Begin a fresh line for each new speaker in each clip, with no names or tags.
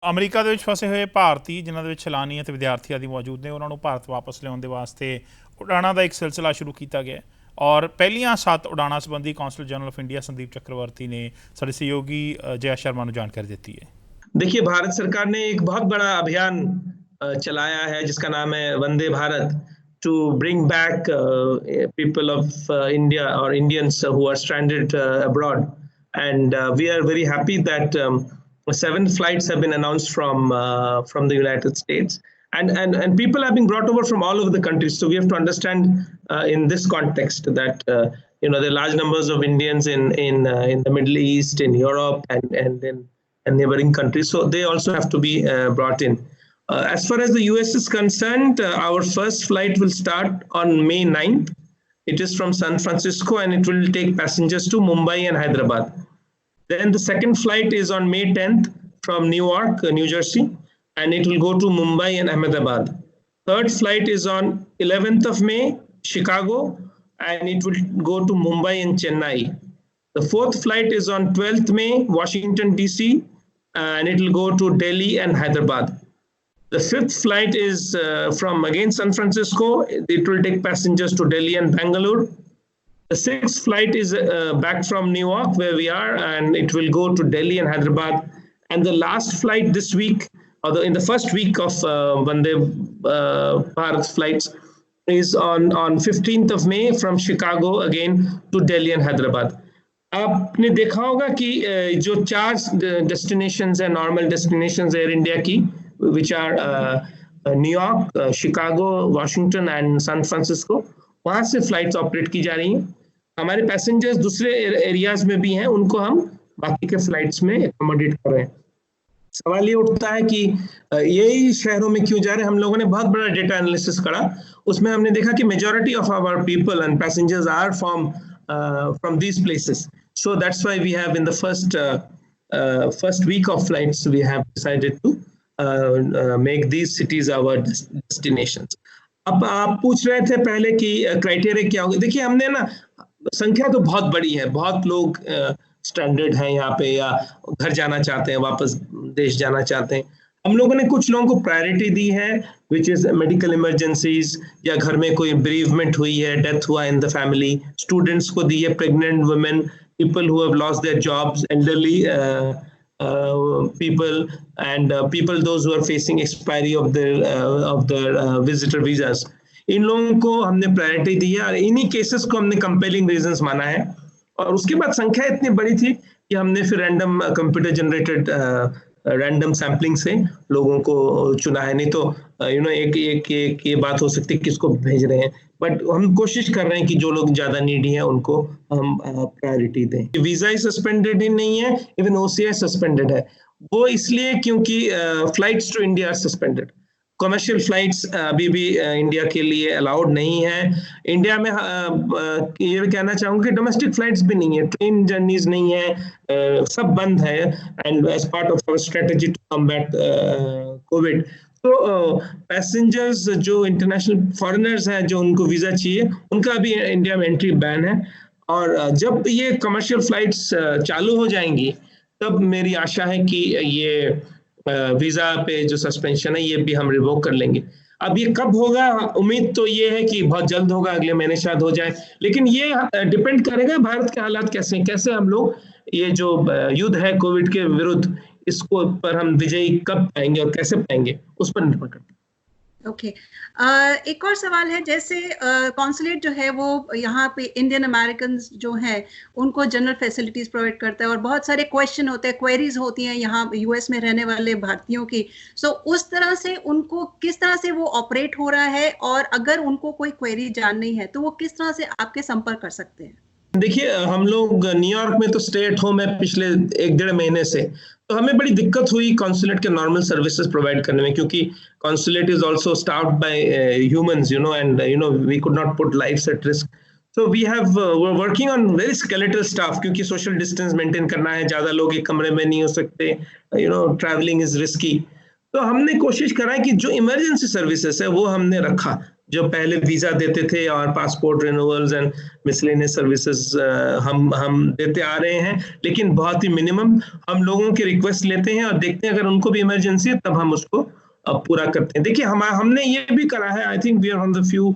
America ਦੇ ਵਿੱਚ ਫਸੇ ਹੋਏ ਭਾਰਤੀ ਜਿਨ੍ਹਾਂ ਦੇ ਵਿੱਚ ਸੈਲਾਨੀ ਅਤੇ ਵਿਦਿਆਰਥੀ ਆਦਿ ਮੌਜੂਦ ਨੇ ਉਹਨਾਂ ਨੂੰ ਭਾਰਤ ਵਾਪਸ ਲਿਆਉਣ ਦੇ ਵਾਸਤੇ ਉਡਾਣਾਂ ਦਾ ਇੱਕ ਸਿਲਸਿਲਾ ਸ਼ੁਰੂ ਕੀਤਾ ਗਿਆ ਔਰ ਪਹਿਲੀਆਂ 7 ਉਡਾਣਾਂ ਸੰਬੰਧੀ consul general of India Sandeep Chakravarti ने ਸਾਡੇ सहयोगी जया शर्मा ਨੂੰ ਜਾਣਕਾਰੀ ਦਿੱਤੀ है।
देखिए, भारत सरकार ने एक बहुत बड़ा अभियान चलाया है जिसका नाम है Vande Bharat, to bring back people of India और Indians who are stranded abroad, and we are very happy that 7 flights have been announced from the United States, and people have been brought over from all over the country. So we have to understand in this context that there are large numbers of Indians in the Middle East, in Europe, and in neighboring countries, so they also have to be brought in. As far as the US is concerned, our first flight will start on May 9th. It is from San Francisco and it will take passengers to Mumbai and Hyderabad. Then the second flight is on May 10th from Newark, New Jersey, and it will go to Mumbai and Ahmedabad. Third flight is on 11th of May, Chicago, and it will go to Mumbai and Chennai. The fourth flight is on 12th May, Washington, D.C., and it will go to Delhi and Hyderabad. The fifth flight is from again San Francisco. It will take passengers to Delhi and Bangalore. The sixth flight is back from Newark, where we are, and it will go to Delhi and Hyderabad. And the last flight this week, or in the first week of Vande Bharat flights, is on 15th of May from Chicago again to Delhi and Hyderabad. आपने देखा होगा कि जो 4 destinations है, normal destinations Air India की, which are New York, Chicago, Washington and San Francisco, वहां से flights operate की जा रही हैं. हमारे पैसेंजर्स दूसरे एरियाज में भी हैं, उनको हम बाकी के फ्लाइट्स में एकोमोडेट कर रहे हैं. सवाल ये उठता है कि यही शहरों में क्यों जा रहे हैं. हम लोगों ने बहुत बड़ा डेटा एनालिसिस करा, उसमें हमने देखा कि majority of our people and passengers are from these places. So that's why we have in the first week of flights we have decided to make these cities our destinations. अब आप पूछ रहे थे पहले कि क्राइटेरिया क्या होगा. देखिए, हमने ना संख्या तो बहुत बड़ी है, बहुत लोग स्टैंडर्ड हैं यहाँ पे या घर जाना चाहते हैं, वापस देश जाना चाहते हैं. हम लोगों ने कुछ लोगों को प्रायोरिटी दी है, विच इज मेडिकल इमरजेंसीज, या घर में कोई बेरीवमेंट हुई है, डेथ हुआ इन द फैमिली. स्टूडेंट्स को दी है, pregnant women, people who have lost their jobs, elderly people, and people those who are facing expiry of their visitor visas. इन लोगों को हमने प्रायोरिटी दी है और इन्हीं केसेस को हमने कंपेलिंग रीजंस माना है. और उसके बाद संख्या इतनी बड़ी थी कि हमने फिर random computer generated random sampling से लोगों को चुना है. नहीं तो एक ये बात हो सकती है किसको भेज रहे हैं, बट हम कोशिश कर रहे हैं कि जो लोग ज्यादा नीडी हैं उनको हम प्रायोरिटी दें. वीजा ही सस्पेंडेड ही नहीं है, इवन OCI सस्पेंडेड है. वो इसलिए क्योंकि flights to India are suspended. Commercial flights अभी भी इंडिया के लिए अलाउड नहीं है. इंडिया में ये कहना चाहूंगा कि डोमेस्टिक फ्लाइट्स भी नहीं है, ट्रेन जर्नीज नहीं है, सब बंद है. And as part of our strategy to combat COVID, तो पैसेंजर्स जो इंटरनेशनल फॉरेनर्स हैं जो उनको वीजा चाहिए, उनका भी इंडिया में एंट्री बैन है. और जब ये कमर्शियल फ्लाइट्स चालू हो जाएंगी तब मेरी आशा है कि ये वीजा पे जो सस्पेंशन है ये भी हम रिवोक कर लेंगे. अब ये कब होगा, उम्मीद तो ये है कि बहुत जल्द होगा, अगले महीने शायद हो जाए, लेकिन ये डिपेंड करेगा भारत के हालात कैसे हम लोग ये जो युद्ध है कोविड के विरुद्ध, इसको पर हम विजयी कब पाएंगे और कैसे पाएंगे, उस पर निर्भर करता है.
ओके. एक और सवाल है, जैसे कॉन्सुलेट जो है वो यहाँ पे इंडियन अमेरिकन जो हैं उनको जनरल फैसिलिटीज प्रोवाइड करता है और बहुत सारे क्वेश्चन होते हैं, क्वेरीज होती हैं यहाँ US में रहने वाले भारतीयों की. सो उस तरह से उनको किस तरह से वो ऑपरेट हो रहा है, और अगर उनको कोई क्वेरी जाननी है तो वो किस तरह से आपके संपर्क कर सकते हैं?
देखिए, हम लोग न्यूयॉर्क में तो स्टे एट होम है पिछले 1-1.5 महीने से, तो हमें बड़ी दिक्कत हुई कॉन्सुलेट के नॉर्मल सर्विसेज प्रोवाइड करने में, क्योंकि consulate is also staffed by humans, and we could not put lives at risk. So we are working on very skeletal staff, क्योंकि सोशल डिस्टेंस मेंटेन करना है, ज्यादा लोग एक कमरे में नहीं हो सकते, ट्रैवलिंग इज रिस्की. तो हमने कोशिश करा कि जो इमरजेंसी सर्विसेज है वो हमने रखा, जो पहले वीजा देते थे और passport renewals and miscellaneous services हम देते आ रहे हैं, लेकिन बहुत ही मिनिमम हम लोगों के रिक्वेस्ट लेते हैं और देखते हैं अगर उनको भी इमरजेंसी है तब हम उसको पूरा करते हैं। देखिए हमने ये भी करा है, I think we are on the few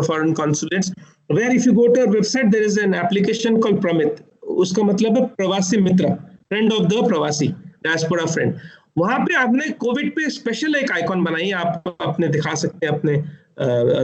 foreign consulates where if you go to website there is an application called Pramit, उसका मतलब है प्रवासी मित्र, friend of the pravasi, diaspora friend. वहां पे आपने कोविड पे स्पेशल एक आइकॉन बनाई है, आप अपने दिखा सकते हैं अपने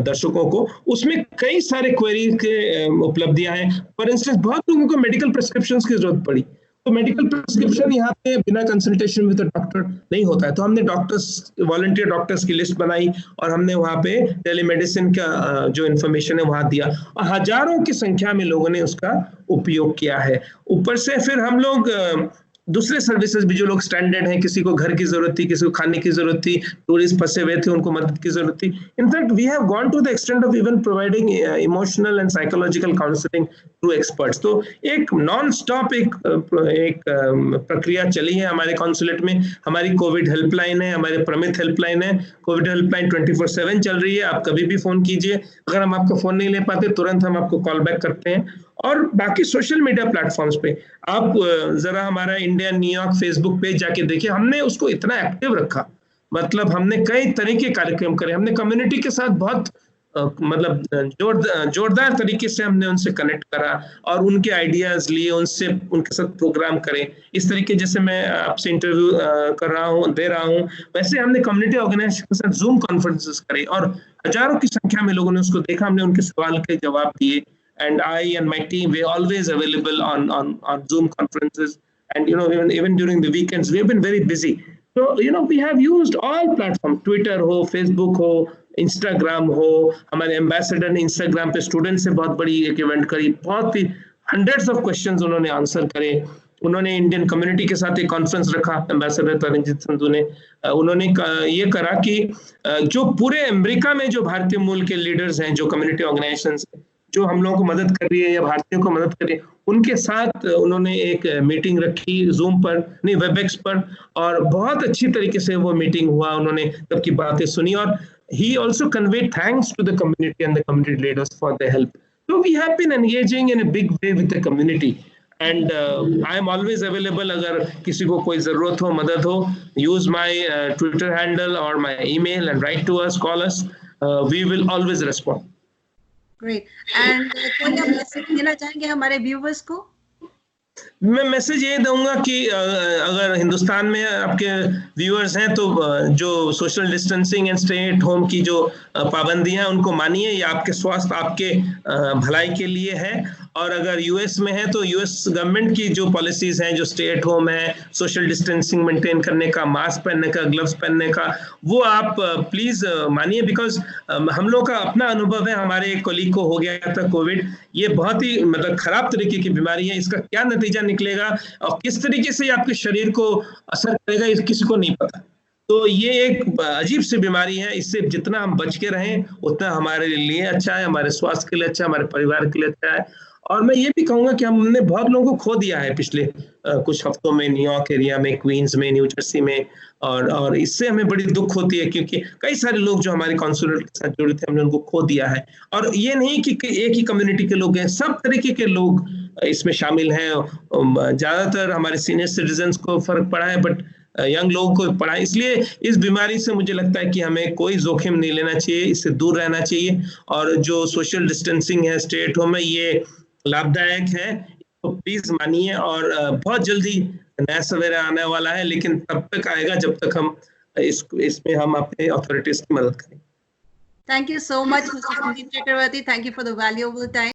दर्शकों को। उसमें कई सारे क्वेरी के उपलब्धियां हैं। फॉर इंस्टेंस बहुत लोगों को मेडिकल प्रिस्क्रिप्शंस की जरूरत पड़ी, तो मेडिकल प्रिस्क्रिप्शन यहाँ पे बिना कंसल्टेशन विद डॉक्टर नहीं होता है, तो हमने डॉक्टर्स, वॉलंटियर डॉक्टर्स की लिस्ट बनाई और हमने वहाँ पे टेलीमेडिसिन का जो इन्फॉर्मेशन है वहाँ दिया, और हजारों की संख्या में लोगों ने उसका उपयोग किया है। ऊपर से फिर हम लोग दूसरे सर्विसेज भी, जो लोग स्टैंडर्ड हैं, किसी को घर की जरूरत थी, किसी को खाने की जरूरत थी, टूरिस्ट फंसे हुए थे उनको मदद की जरूरत थी। In fact we have gone to the extent of even providing emotional and psychological counselling through experts. तो एक नॉन स्टॉप एक प्रक्रिया चली है हमारे कॉन्सुलेट में। हमारी कोविड हेल्पलाइन है, हमारे प्रमित हेल्पलाइन है, कोविड हेल्पलाइन 24/7 चल रही है, आप कभी भी फोन कीजिए। अगर हम आपका फोन नहीं ले पाते तुरंत हम आपको कॉल बैक करते हैं। और बाकी सोशल मीडिया प्लेटफॉर्म्स पे आप जरा हमारा इंडिया न्यूयॉर्क फेसबुक पेज जाके देखिए, हमने उसको इतना एक्टिव रखा, मतलब हमने कई तरह के कार्यक्रम करे, हमने कम्युनिटी के साथ बहुत मतलब जोरदार तरीके से हमने उनसे कनेक्ट करा और उनके आइडियाज लिए, उनसे उनके साथ प्रोग्राम करें। इस तरीके जैसे मैं आपसे इंटरव्यू कर रहा हूँ, दे रहा हूँ, वैसे हमने कम्युनिटी ऑर्गेनाइजेशन के साथ जूम कॉन्फ्रेंसेस करे और हजारों की संख्या में लोगों ने उसको देखा, हमने उनके सवाल के जवाब दिए। And I and my team, we're always available on Zoom conferences, and even during the weekends, we've been very busy. So we have used all platforms, Twitter हो, Facebook हो, Instagram हो, हमारे एम्बेसडर ने Instagram पे student से बहुत बड़ी एक इवेंट करी, बहुत ही hundreds of questions उन्होंने आंसर करे। उन्होंने इंडियन कम्युनिटी के साथ एक कॉन्फ्रेंस रखा, एम्बेसडर तरनजीत संधू ने। उन्होंने ये करा कि जो पूरे अमेरिका में जो भारतीय मूल के लीडर्स हैं, जो कम्युनिटी ऑर्गेनाइजेशंस जो हम लोगों को मदद कर रही है या भारतीयों को मदद कर रही है, उनके साथ उन्होंने एक मीटिंग रखी जूम पर, नहीं वेबएक्स पर, और बहुत अच्छी तरीके से वो मीटिंग हुआ। उन्होंने सबकी बातें सुनी और he also conveyed thanks to the community and the community leaders for their help. So we have been engaging in a big way with the community, and I am always available. अगर किसी को कोई जरूरत हो, मदद हो, use my Twitter handle or my email and write to us, call us. We will always respond.
Great. And कोई आप मैसेज देना चाहेंगे हमारे व्यूवर्स को?
मैं मैसेज ये दूंगा कि अगर हिंदुस्तान में आपके व्यूअर्स हैं तो जो social distancing and stay at home की जो पाबंदियां हैं उनको मानिए, ये आपके स्वास्थ्य, आपके भलाई के लिए है। और अगर यूएस में है तो यूएस गवर्नमेंट की जो पॉलिसीज हैं, जो स्टे एट होम है, सोशल डिस्टेंसिंग मेंटेन करने का, मास्क पहनने का, ग्लव्स पहनने का, वो आप प्लीज मानिए। बिकॉज हम लोग का अपना अनुभव है, हमारे एक कोलीग को हो गया था कोविड। ये बहुत ही मतलब खराब तरीके की बीमारी है, इसका क्या नतीजा निकलेगा और किस तरीके से आपके शरीर को असर करेगा, इस किसी को नहीं पता। तो ये एक अजीब सी बीमारी है, इससे जितना हम बच के रहें उतना हमारे लिए अच्छा है, हमारे स्वास्थ्य के लिए अच्छा है, हमारे परिवार के लिए अच्छा है। और मैं ये भी कहूंगा कि हमने बहुत लोगों को खो दिया है पिछले कुछ हफ्तों में, न्यूयॉर्क एरिया में, क्वींस में, न्यू जर्सी में, और इससे हमें बड़ी दुख होती है क्योंकि कई सारे लोग जो हमारे कॉन्सुलेट के साथ जुड़े थे हमने उनको खो दिया है। और ये नहीं कि एक ही कम्युनिटी के लोग हैं, सब तरीके के लोग इसमें शामिल हैं। ज्यादातर हमारे सीनियर सिटीजन्स को फर्क पड़ा है, बट यंग लोगों को पड़ा है। इसलिए इस बीमारी से मुझे लगता है कि हमें कोई जोखिम नहीं लेना चाहिए, इससे दूर रहना चाहिए। और जो सोशल डिस्टेंसिंग है, स्टे एट होम है, ये लाभदायक है, तो प्लीज मानिए। और बहुत जल्दी नया सवेरा आने वाला है, लेकिन तब तक आएगा जब तक हम इसमें हम अपने अथॉरिटीज की मदद करें।
Thank you so much, Mr. Sandeep Chakravarti. Thank you for the valuable time.